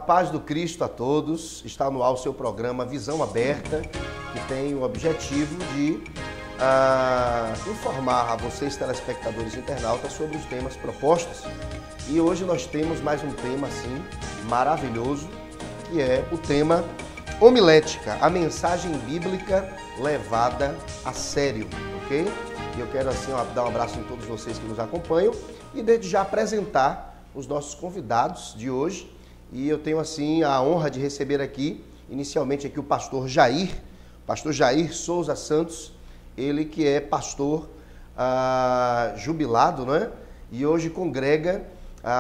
paz do Cristo a todos. Está no ar o seu programa Visão Aberta, que tem o objetivo de informar a vocês, telespectadores e internautas, sobre os temas propostos. E hoje nós temos mais um tema assim maravilhoso, que é o tema homilética, a mensagem bíblica levada a sério, ok? E eu quero assim dar um abraço em todos vocês que nos acompanham e desde já apresentar os nossos convidados de hoje. E eu tenho assim a honra de receber aqui, inicialmente aqui o pastor Jair Souza Santos, ele que é pastor jubilado, né? E hoje congrega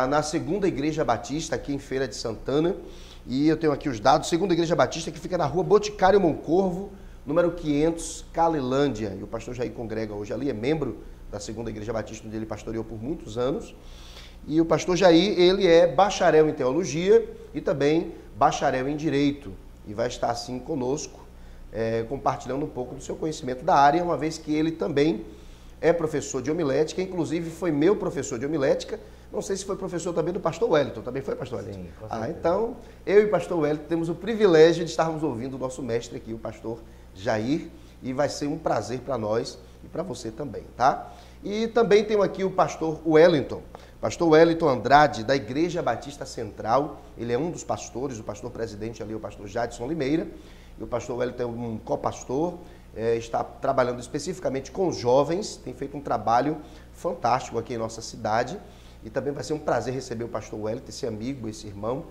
na Segunda Igreja Batista, aqui em Feira de Santana. E eu tenho aqui os dados, Segunda Igreja Batista, que fica na rua Boticário Moncorvo, número 500, Calilândia. E o pastor Jair congrega hoje ali, é membro da Segunda Igreja Batista, onde ele pastoreou por muitos anos. E o pastor Jair, ele é bacharel em teologia e também bacharel em direito. E vai estar assim conosco, compartilhando um pouco do seu conhecimento da área, uma vez que ele também é professor de homilética, inclusive foi meu professor de homilética. Não sei se foi professor também do pastor Wellington. Também foi, pastor Wellington? Sim, com certeza. Então, eu e o pastor Wellington temos o privilégio de estarmos ouvindo o nosso mestre aqui, o pastor Jair, e vai ser um prazer para nós e para você também, tá? E também tenho aqui o pastor Wellington Andrade, da Igreja Batista Central. Ele é um dos pastores, o pastor presidente ali, o pastor Jadson Limeira, e o pastor Wellington é um copastor, está trabalhando especificamente com os jovens, tem feito um trabalho fantástico aqui em nossa cidade. E também vai ser um prazer receber o pastor Wellington, esse amigo, esse irmão.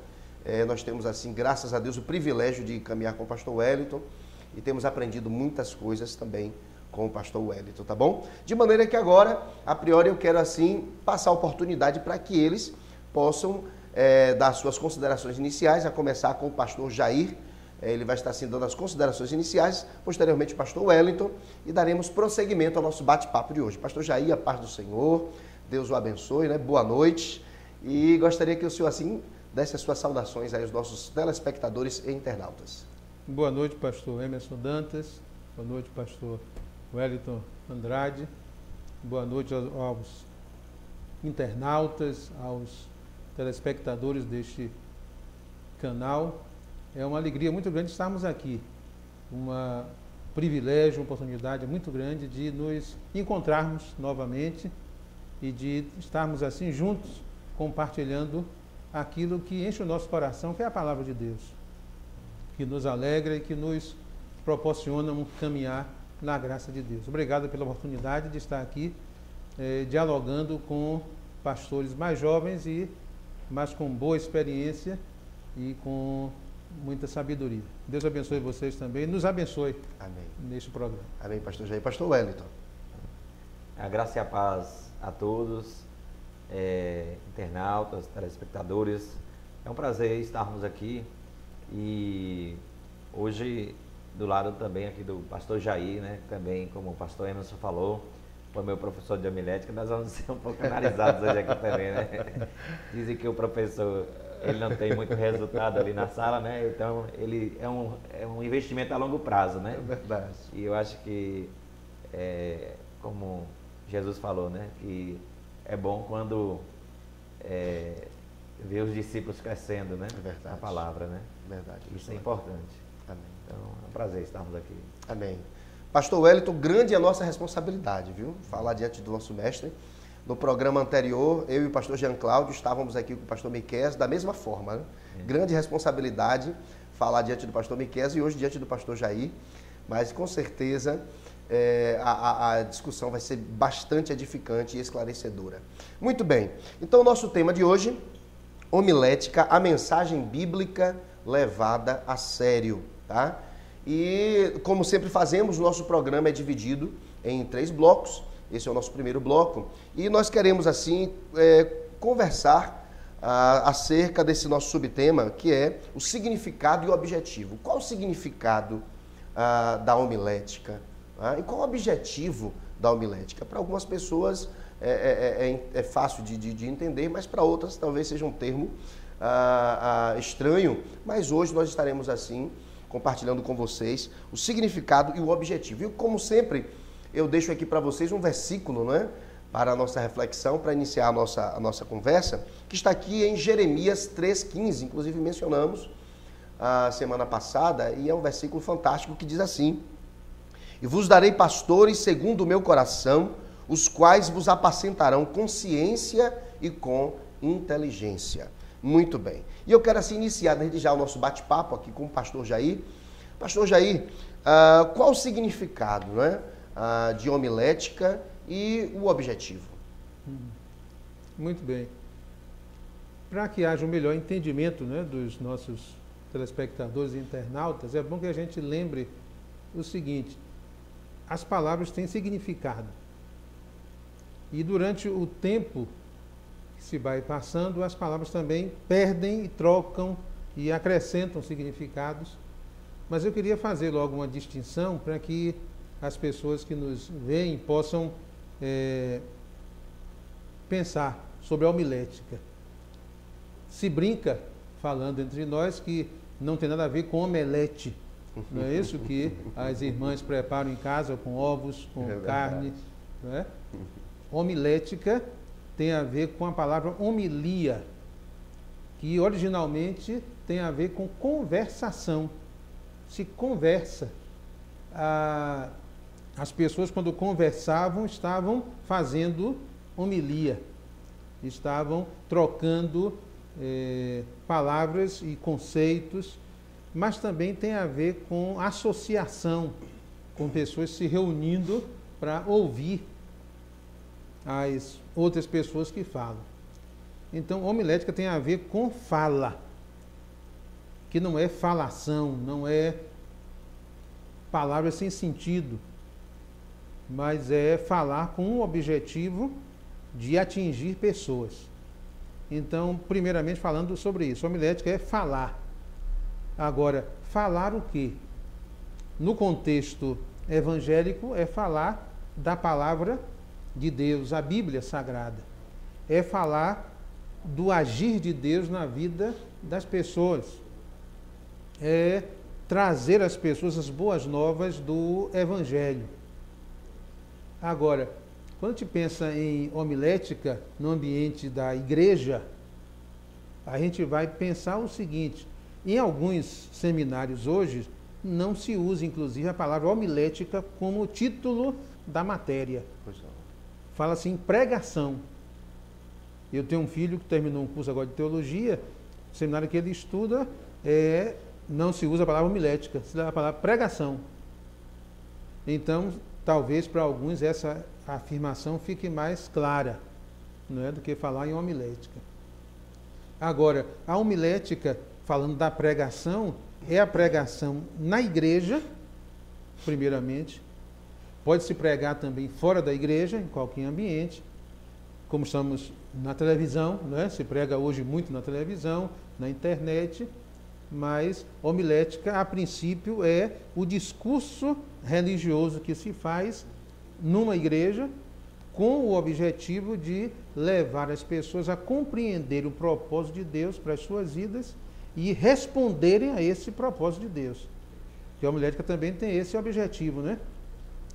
Nós temos, assim, graças a Deus, o privilégio de caminhar com o pastor Wellington e temos aprendido muitas coisas também com o pastor Wellington, tá bom? De maneira que agora, a priori, eu quero, assim, passar a oportunidade para que eles possam dar suas considerações iniciais, a começar com o pastor Jair. Ele vai estar, assim, dando as considerações iniciais, posteriormente o pastor Wellington, e daremos prosseguimento ao nosso bate-papo de hoje. Pastor Jair, a paz do Senhor. Deus o abençoe, né? Boa noite. E gostaria que o senhor, assim, desse as suas saudações aí aos nossos telespectadores e internautas. Boa noite, pastor Emerson Dantas. Boa noite, pastor Wellington Andrade. Boa noite aos internautas, aos telespectadores deste canal. É uma alegria muito grande estarmos aqui. Um privilégio, uma oportunidade muito grande de nos encontrarmos novamente e de estarmos assim juntos, compartilhando aquilo que enche o nosso coração, que é a palavra de Deus, que nos alegra e que nos proporciona um caminhar na graça de Deus. Obrigado pela oportunidade de estar aqui dialogando com pastores mais jovens, mas com boa experiência e com muita sabedoria. Deus abençoe vocês também e nos abençoe. Amém. Neste programa. Amém, pastor Jair. Pastor Wellington. A graça e a paz a todos, internautas, telespectadores. É um prazer estarmos aqui e hoje do lado também aqui do pastor Jair, né? Também, como o pastor Emerson falou, foi meu professor de homilética. Nós vamos ser um pouco analisados hoje aqui também, né? Dizem que o professor, ele não tem muito resultado ali na sala, né? Então ele é um investimento a longo prazo, né? É verdade. E eu acho que como Jesus falou, né? Que é bom quando ver os discípulos crescendo, né? É verdade. Na palavra, né? Verdade. Isso é importante. Amém. Então é um prazer estarmos aqui. Amém. Pastor Wellington, grande é a nossa responsabilidade, viu? Falar diante do nosso mestre. No programa anterior, eu e o pastor Jean Cláudio estávamos aqui com o pastor Miqueias da mesma forma, né? Grande responsabilidade falar diante do pastor Miqueias e hoje diante do pastor Jair, mas com certeza a discussão vai ser bastante edificante e esclarecedora. Muito bem, então o nosso tema de hoje, homilética, a mensagem bíblica levada a sério, tá? E como sempre fazemos, o nosso programa é dividido em 3 blocos. Esse é o nosso primeiro bloco e nós queremos assim conversar acerca desse nosso subtema, que é o significado e o objetivo. Qual o significado da homilética? E qual o objetivo da homilética? Para algumas pessoas é fácil de entender, mas para outras talvez seja um termo estranho. Mas hoje nós estaremos assim compartilhando com vocês o significado e o objetivo. E como sempre, eu deixo aqui para vocês um versículo, né, para a nossa reflexão, para iniciar a nossa conversa, que está aqui em Jeremias 3,15. Inclusive mencionamos a semana passada, e é um versículo fantástico que diz assim: e vos darei pastores segundo o meu coração, os quais vos apacentarão com ciência e com inteligência. Muito bem. E eu quero assim iniciar desde já o nosso bate-papo aqui com o pastor Jair. Pastor Jair, qual o significado, né, de homilética e o objetivo? Muito bem. Para que haja um melhor entendimento, né, dos nossos telespectadores e internautas, é bom que a gente lembre o seguinte: as palavras têm significado. E durante o tempo que se vai passando, as palavras também perdem e trocam e acrescentam significados. Mas eu queria fazer logo uma distinção para que as pessoas que nos veem possam pensar sobre a homilética. Se brinca, falando entre nós, que não tem nada a ver com omelete. Não é isso que as irmãs preparam em casa com ovos, com carne. Não é? Homilética tem a ver com a palavra homilia, que originalmente tem a ver com conversação. Se conversa. As pessoas, quando conversavam, estavam fazendo homilia, estavam trocando palavras e conceitos, mas também tem a ver com associação, com pessoas se reunindo para ouvir as outras pessoas que falam. Então, homilética tem a ver com fala, que não é falação, não é palavras sem sentido, mas é falar com o objetivo de atingir pessoas. Então, primeiramente falando sobre isso, homilética é falar. Agora, falar o quê? No contexto evangélico, é falar da palavra de Deus, a Bíblia Sagrada. É falar do agir de Deus na vida das pessoas. É trazer às pessoas as boas novas do Evangelho. Agora, quando a gente pensa em homilética no ambiente da igreja, a gente vai pensar o seguinte: em alguns seminários hoje, não se usa, inclusive, a palavra homilética como título da matéria. Fala-se em pregação. Eu tenho um filho que terminou um curso agora de teologia, o seminário que ele estuda não se usa a palavra homilética, se usa a palavra pregação. Então, talvez para alguns essa afirmação fique mais clara, não é, do que falar em homilética. Agora, a homilética, falando da pregação, é a pregação na igreja, primeiramente. Pode-se pregar também fora da igreja, em qualquer ambiente, como estamos na televisão, né? Se prega hoje muito na televisão, na internet, mas homilética, a princípio, é o discurso religioso que se faz numa igreja com o objetivo de levar as pessoas a compreender o propósito de Deus para as suas vidas e responderem a esse propósito de Deus. Porque a homilética também tem esse objetivo, né?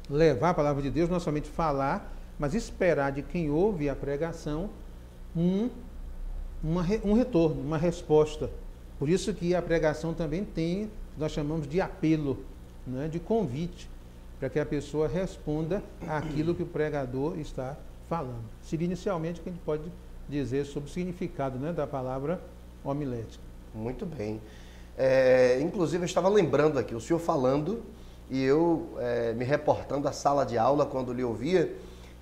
Levar a palavra de Deus, não somente falar, mas esperar de quem ouve a pregação um retorno, uma resposta. Por isso que a pregação também tem, nós chamamos de apelo, né, de convite, para que a pessoa responda àquilo que o pregador está falando. Seria inicialmente o que a gente pode dizer sobre o significado, né, da palavra homilética. Muito bem. Inclusive, eu estava lembrando aqui, o senhor falando, e eu me reportando à sala de aula quando lhe ouvia,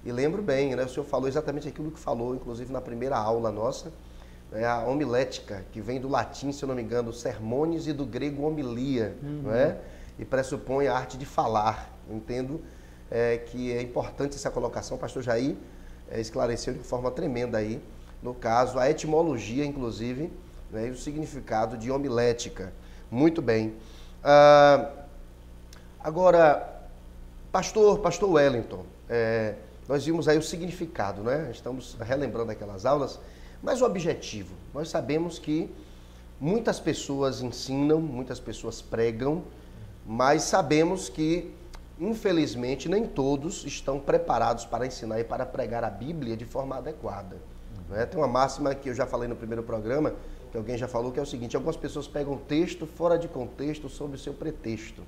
e lembro bem, né, o senhor falou exatamente aquilo que falou, inclusive na primeira aula nossa, a homilética, que vem do latim, se eu não me engano, sermones, e do grego homilia, não é? E pressupõe a arte de falar. Eu entendo que é importante essa colocação, o pastor Jair esclareceu de forma tremenda aí, no caso, a etimologia, inclusive, né, e o significado de homilética. Muito bem. Agora, pastor Wellington, nós vimos aí o significado, né? Estamos relembrando aquelas aulas, mas o objetivo, nós sabemos que muitas pessoas ensinam, muitas pessoas pregam, mas sabemos que infelizmente, nem todos estão preparados para ensinar e para pregar a Bíblia de forma adequada. Né? Tem uma máxima que eu já falei no primeiro programa, que alguém já falou, que é o seguinte: algumas pessoas pegam texto fora de contexto sob o seu pretexto,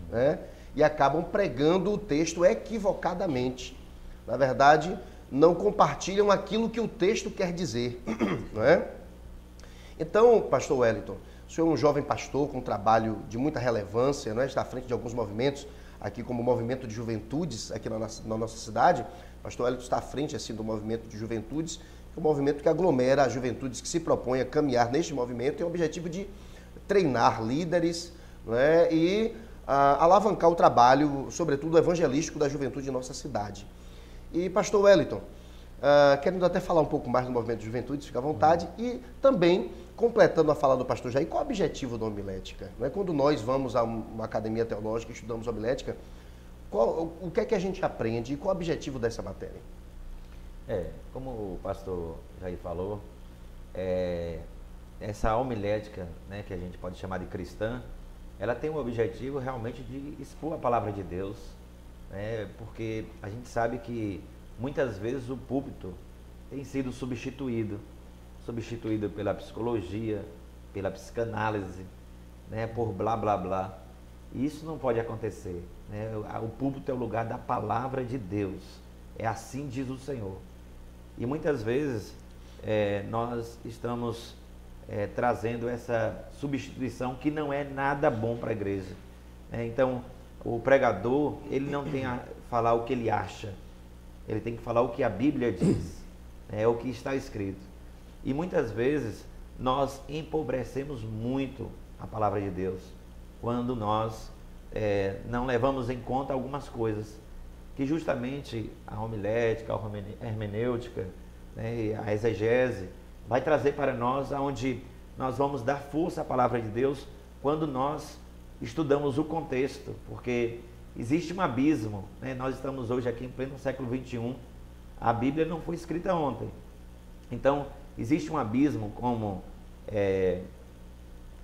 né? E acabam pregando o texto equivocadamente. Na verdade, não compartilham aquilo que o texto quer dizer, não é? Então, pastor Wellington, o senhor é um jovem pastor com um trabalho de muita relevância, não é? Está à frente de alguns movimentos, aqui como o movimento de juventudes aqui na nossa cidade. O pastor Wellington está à frente assim, do movimento de juventudes, que é um movimento que aglomera as juventudes que se propõem a caminhar neste movimento, tem o objetivo de treinar líderes, não é? E alavancar o trabalho, sobretudo evangelístico, da juventude de nossa cidade. E pastor Wellington, querendo até falar um pouco mais do movimento de juventudes, fica à vontade, e também, completando a fala do pastor Jair, qual é o objetivo da homilética? Não é? Quando nós vamos a uma academia teológica e estudamos homilética, o que é que a gente aprende e qual é o objetivo dessa matéria? Como o pastor Jair falou, essa homilética, né, que a gente pode chamar de cristã, ela tem o objetivo realmente de expor a palavra de Deus, né, porque a gente sabe que muitas vezes o púlpito tem sido substituído pela psicologia, pela psicanálise, né, por blá blá blá. E isso não pode acontecer, né? O púlpito é o lugar da palavra de Deus, é assim diz o Senhor. E muitas vezes nós estamos trazendo essa substituição que não é nada bom para a igreja. Então, o pregador, ele não tem a falar o que ele acha, ele tem que falar o que a Bíblia diz, o que está escrito. E muitas vezes nós empobrecemos muito a palavra de Deus quando nós não levamos em conta algumas coisas que justamente a homilética, a hermenêutica, né, a exegese vai trazer para nós, onde nós vamos dar força à palavra de Deus quando nós estudamos o contexto, porque existe um abismo, né? Nós estamos hoje aqui em pleno século XXI, a Bíblia não foi escrita ontem, então existe um abismo, como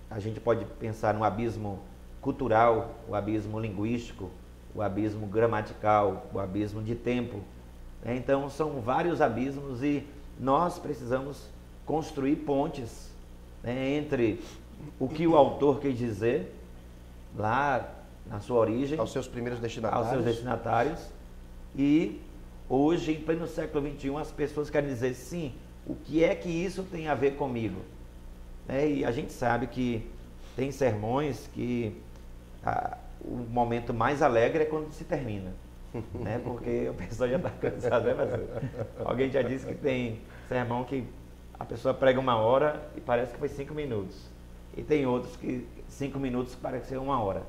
a gente pode pensar no abismo cultural, o abismo linguístico, o abismo gramatical, o abismo de tempo. Então são vários abismos e nós precisamos construir pontes, né, entre o que o autor quer dizer lá na sua origem, aos seus primeiros destinatários, e hoje, em pleno século XXI, as pessoas querem dizer sim, o que é que isso tem a ver comigo? E a gente sabe que tem sermões que o momento mais alegre é quando se termina, né? Porque a pessoa já está cansada, né? Alguém já disse que tem sermão que a pessoa prega 1 hora e parece que foi 5 minutos. E tem outros que 5 minutos parece ser 1 hora.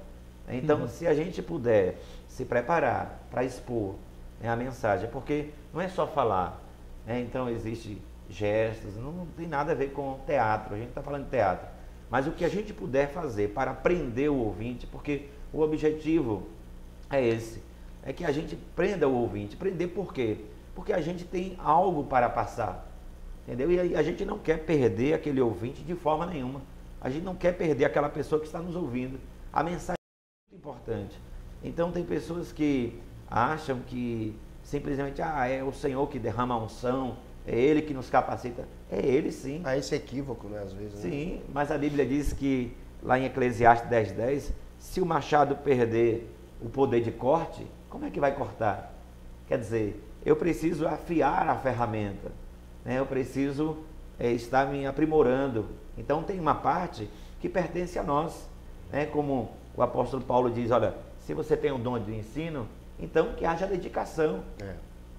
Então, se a gente puder se preparar para expor, né, a mensagem, porque não é só falar, né? Então existe gestos, não tem nada a ver com teatro, a gente está falando de teatro. Mas o que a gente puder fazer para prender o ouvinte, porque o objetivo é esse, é que a gente prenda o ouvinte. Prender por quê? Porque a gente tem algo para passar, entendeu? E a gente não quer perder aquele ouvinte de forma nenhuma. A gente não quer perder aquela pessoa que está nos ouvindo. A mensagem é muito importante. Então tem pessoas que acham que simplesmente é o Senhor que derrama a unção, é Ele que nos capacita. É Ele sim. Há esse equívoco, né, às vezes. Né? Sim, mas a Bíblia diz que, lá em Eclesiastes 10:10, se o machado perder o poder de corte, como é que vai cortar? Quer dizer, eu preciso afiar a ferramenta, né? Eu preciso estar me aprimorando. Então tem uma parte que pertence a nós, né? Como o apóstolo Paulo diz, olha, se você tem um dom de ensino, então que haja dedicação.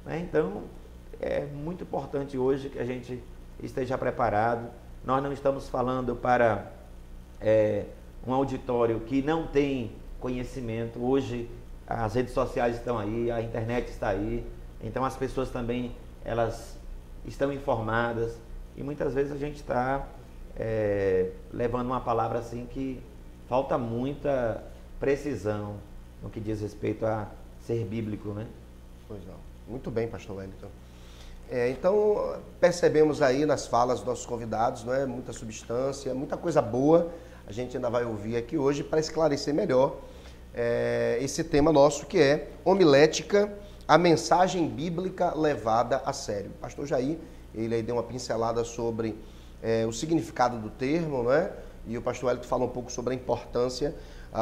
Né? Então é muito importante hoje que a gente esteja preparado. Nós não estamos falando para um auditório que não tem conhecimento. Hoje as redes sociais estão aí, a internet está aí, então as pessoas também elas estão informadas e muitas vezes a gente está levando uma palavra assim que falta muita precisão no que diz respeito a ser bíblico, né? Pois não. Muito bem, pastor Wellington. Então, percebemos aí nas falas dos nossos convidados, não é? Muita substância, muita coisa boa. A gente ainda vai ouvir aqui hoje para esclarecer melhor esse tema nosso que é homilética, a mensagem bíblica levada a sério. O pastor Jair, ele aí deu uma pincelada sobre o significado do termo, né? E o pastor Wellington fala um pouco sobre a importância,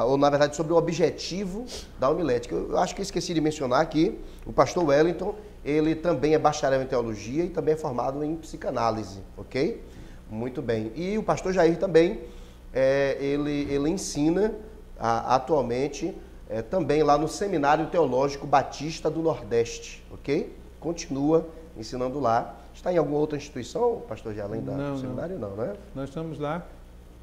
ou na verdade sobre o objetivo da homilética. Eu acho que eu esqueci de mencionar aqui, o pastor Wellington, ele também é bacharel em teologia e também é formado em psicanálise, ok? Muito bem. E o pastor Jair também, ele ensina atualmente também lá no Seminário Teológico Batista do Nordeste, ok? Continua ensinando lá. Está em alguma outra instituição, pastor, já além do seminário? Não, né? Nós estamos lá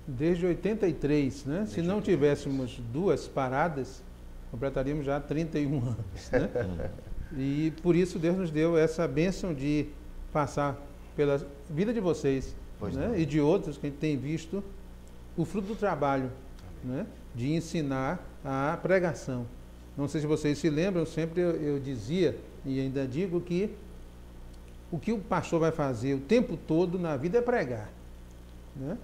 desde 83, né? Se não tivéssemos 2 paradas, completaríamos já 31 anos, né? E por isso Deus nos deu essa bênção de passar pela vida de vocês, né? E de outros que a gente tem visto o fruto do trabalho, né? De ensinar a pregação. Não sei se vocês se lembram, sempre eu dizia e ainda digo que o que o pastor vai fazer o tempo todo na vida é pregar, né?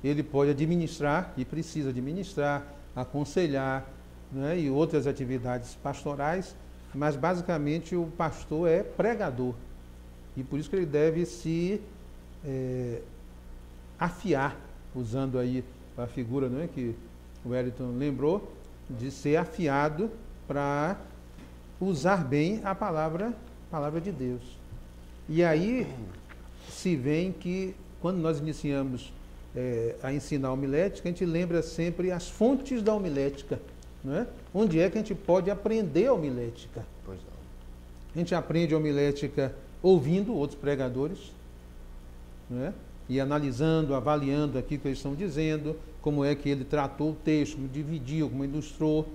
Ele pode administrar, e precisa administrar, aconselhar, né? E outras atividades pastorais, mas basicamente o pastor é pregador. E por isso que ele deve se afiar, usando aí a figura, né, que o Wellington lembrou, de ser afiado para usar bem a palavra de Deus. E aí se vê que quando nós iniciamos a ensinar a homilética, a gente lembra sempre as fontes da homilética, não é? Onde é que a gente pode aprender a homilética? Pois não. A gente aprende a homilética ouvindo outros pregadores, não é? E analisando, avaliando aquilo que eles estão dizendo, como é que ele tratou o texto, como dividiu, como ilustrou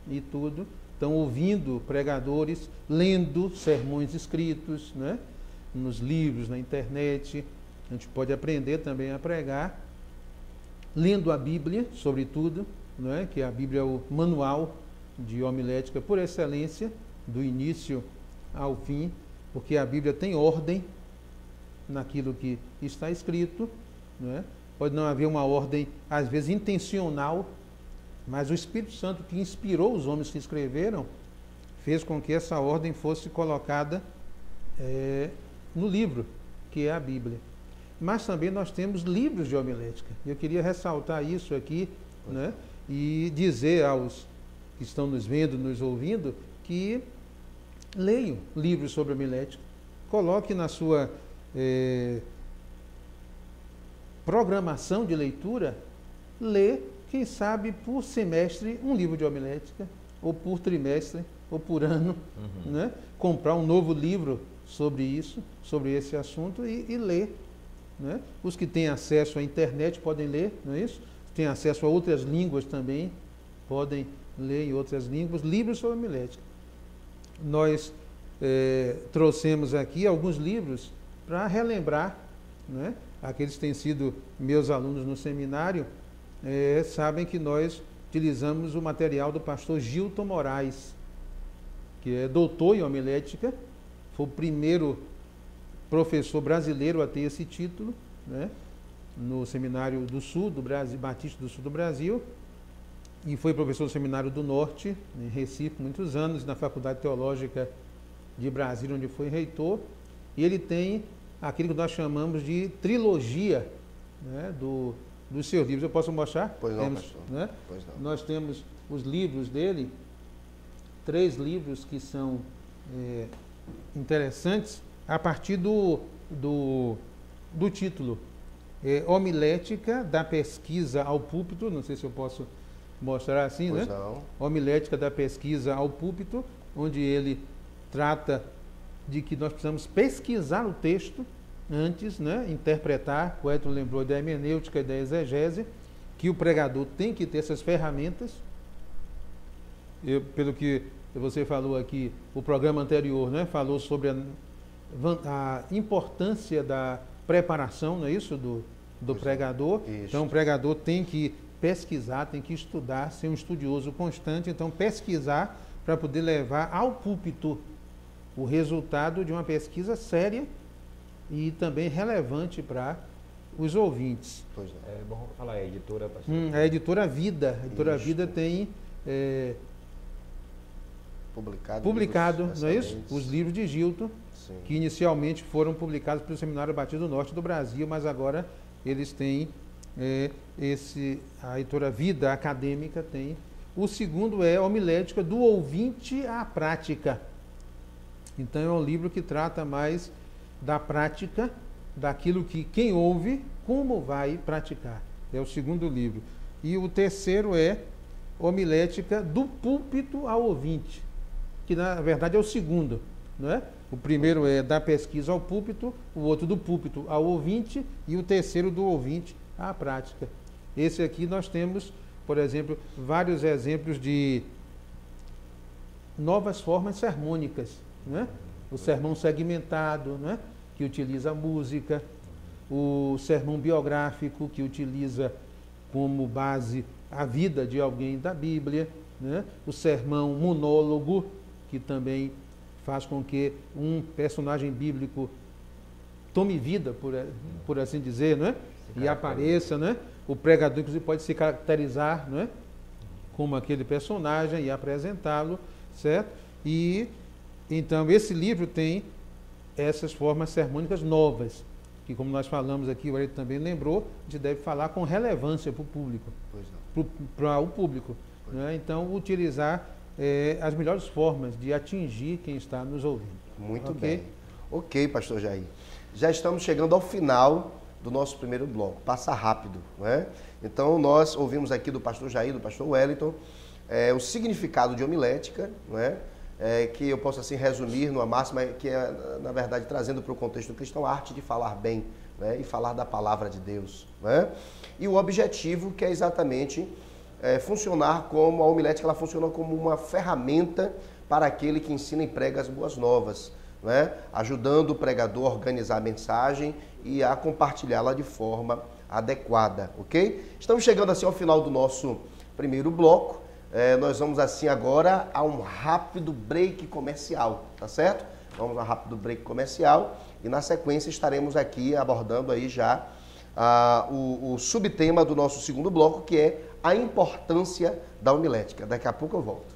e tudo. Então, ouvindo pregadores, lendo sermões escritos, né? Nos livros, na internet. A gente pode aprender também a pregar, lendo a Bíblia, sobretudo, não é? Que a Bíblia é o manual de homilética por excelência, do início ao fim, porque a Bíblia tem ordem naquilo que está escrito, não é? Pode não haver uma ordem, às vezes, intencional, mas o Espírito Santo que inspirou os homens que escreveram, fez com que essa ordem fosse colocada no livro, que é a Bíblia. Mas também nós temos livros de homilética. Eu queria ressaltar isso aqui, né? E dizer aos que estão nos vendo, nos ouvindo, que leiam livros sobre homilética. Coloque na sua programação de leitura, lê, quem sabe, por semestre, um livro de homilética, ou por trimestre, ou por ano, né? Comprar um novo livro sobre isso, sobre esse assunto e ler, né? Os que têm acesso à internet podem ler, não é isso? Têm acesso a outras línguas também, podem ler em outras línguas, livros sobre homilética. Nós trouxemos aqui alguns livros para relembrar, né? Aqueles que têm sido meus alunos no seminário, sabem que nós utilizamos o material do pastor Gilton Moraes, que é doutor em homilética, foi o primeiro professor brasileiro a ter esse título, né? No Seminário do Sul do Brasil, Batista do Sul do Brasil, e foi professor do Seminário do Norte, em Recife, muitos anos, na Faculdade Teológica de Brasília, onde foi reitor, e ele tem aquilo que nós chamamos de trilogia, né, dos seus livros. Eu posso mostrar? Pois não, pastor. Né? Pois não. Nós temos os livros dele, 3 livros que são interessantes, a partir do título. Homilética da pesquisa ao púlpito, não sei se eu posso mostrar assim, pois né? Não. Homilética da pesquisa ao púlpito, onde ele trata de que nós precisamos pesquisar o texto antes, né? Interpretar. O Edson lembrou da hermenêutica e da exegese, que o pregador tem que ter essas ferramentas. Pelo que você falou aqui, o programa anterior, né? Falou sobre a importância da preparação, não é isso? Do pregador. Isso. Então, o pregador tem que pesquisar, tem que estudar, ser um estudioso constante. Então, pesquisar para poder levar ao púlpito o resultado de uma pesquisa séria e também relevante para os ouvintes. Pois não. É bom falar, a editora, pastor. A editora Vida. A editora Isso. Vida tem publicado, não é isso? Os livros de Gilton, sim, que inicialmente foram publicados pelo Seminário Batista do Norte do Brasil, mas agora eles têm a editora Vida Acadêmica tem. O segundo é Homilética do Ouvinte à Prática. Então é um livro que trata mais da prática, daquilo que quem ouve, como vai praticar. É o segundo livro. E o terceiro é Homilética do Púlpito ao Ouvinte, que na verdade é o segundo, não é? O primeiro é da pesquisa ao púlpito, o outro do púlpito ao ouvinte e o terceiro do ouvinte à prática. Esse aqui nós temos, por exemplo, vários exemplos de novas formas sermônicas, não é? O sermão segmentado, não é? Que utiliza música, o sermão biográfico, que utiliza como base a vida de alguém da Bíblia, né? O sermão monólogo, que também faz com que um personagem bíblico tome vida, por assim dizer, né? E apareça, né? O pregador, inclusive, pode se caracterizar, né? Como aquele personagem e apresentá-lo, certo? E então esse livro tem essas formas sermônicas novas, que, como nós falamos aqui, o Ayrton também lembrou, a gente deve falar com relevância para o público, para o público, né? Então utilizar as melhores formas de atingir quem está nos ouvindo. Muito bem. Ok, pastor Jair. Já estamos chegando ao final do nosso primeiro bloco. Passa rápido, não é? Então nós ouvimos aqui do pastor Jair, do pastor Wellington, o significado de homilética, não é? Que eu posso assim resumir numa máxima que é, na verdade, trazendo para o contexto cristão, a arte de falar bem, né? E falar da palavra de Deus, né? E o objetivo, que é exatamente funcionar como a homilética, ela funciona como uma ferramenta para aquele que ensina e prega as boas novas, né? Ajudando o pregador a organizar a mensagem e a compartilhá-la de forma adequada, ok? Estamos chegando assim ao final do nosso primeiro bloco. Nós vamos assim agora a um rápido break comercial, tá certo? Vamos a um rápido break comercial e na sequência estaremos aqui abordando aí já o subtema do nosso segundo bloco, que é a importância da homilética. Daqui a pouco eu volto.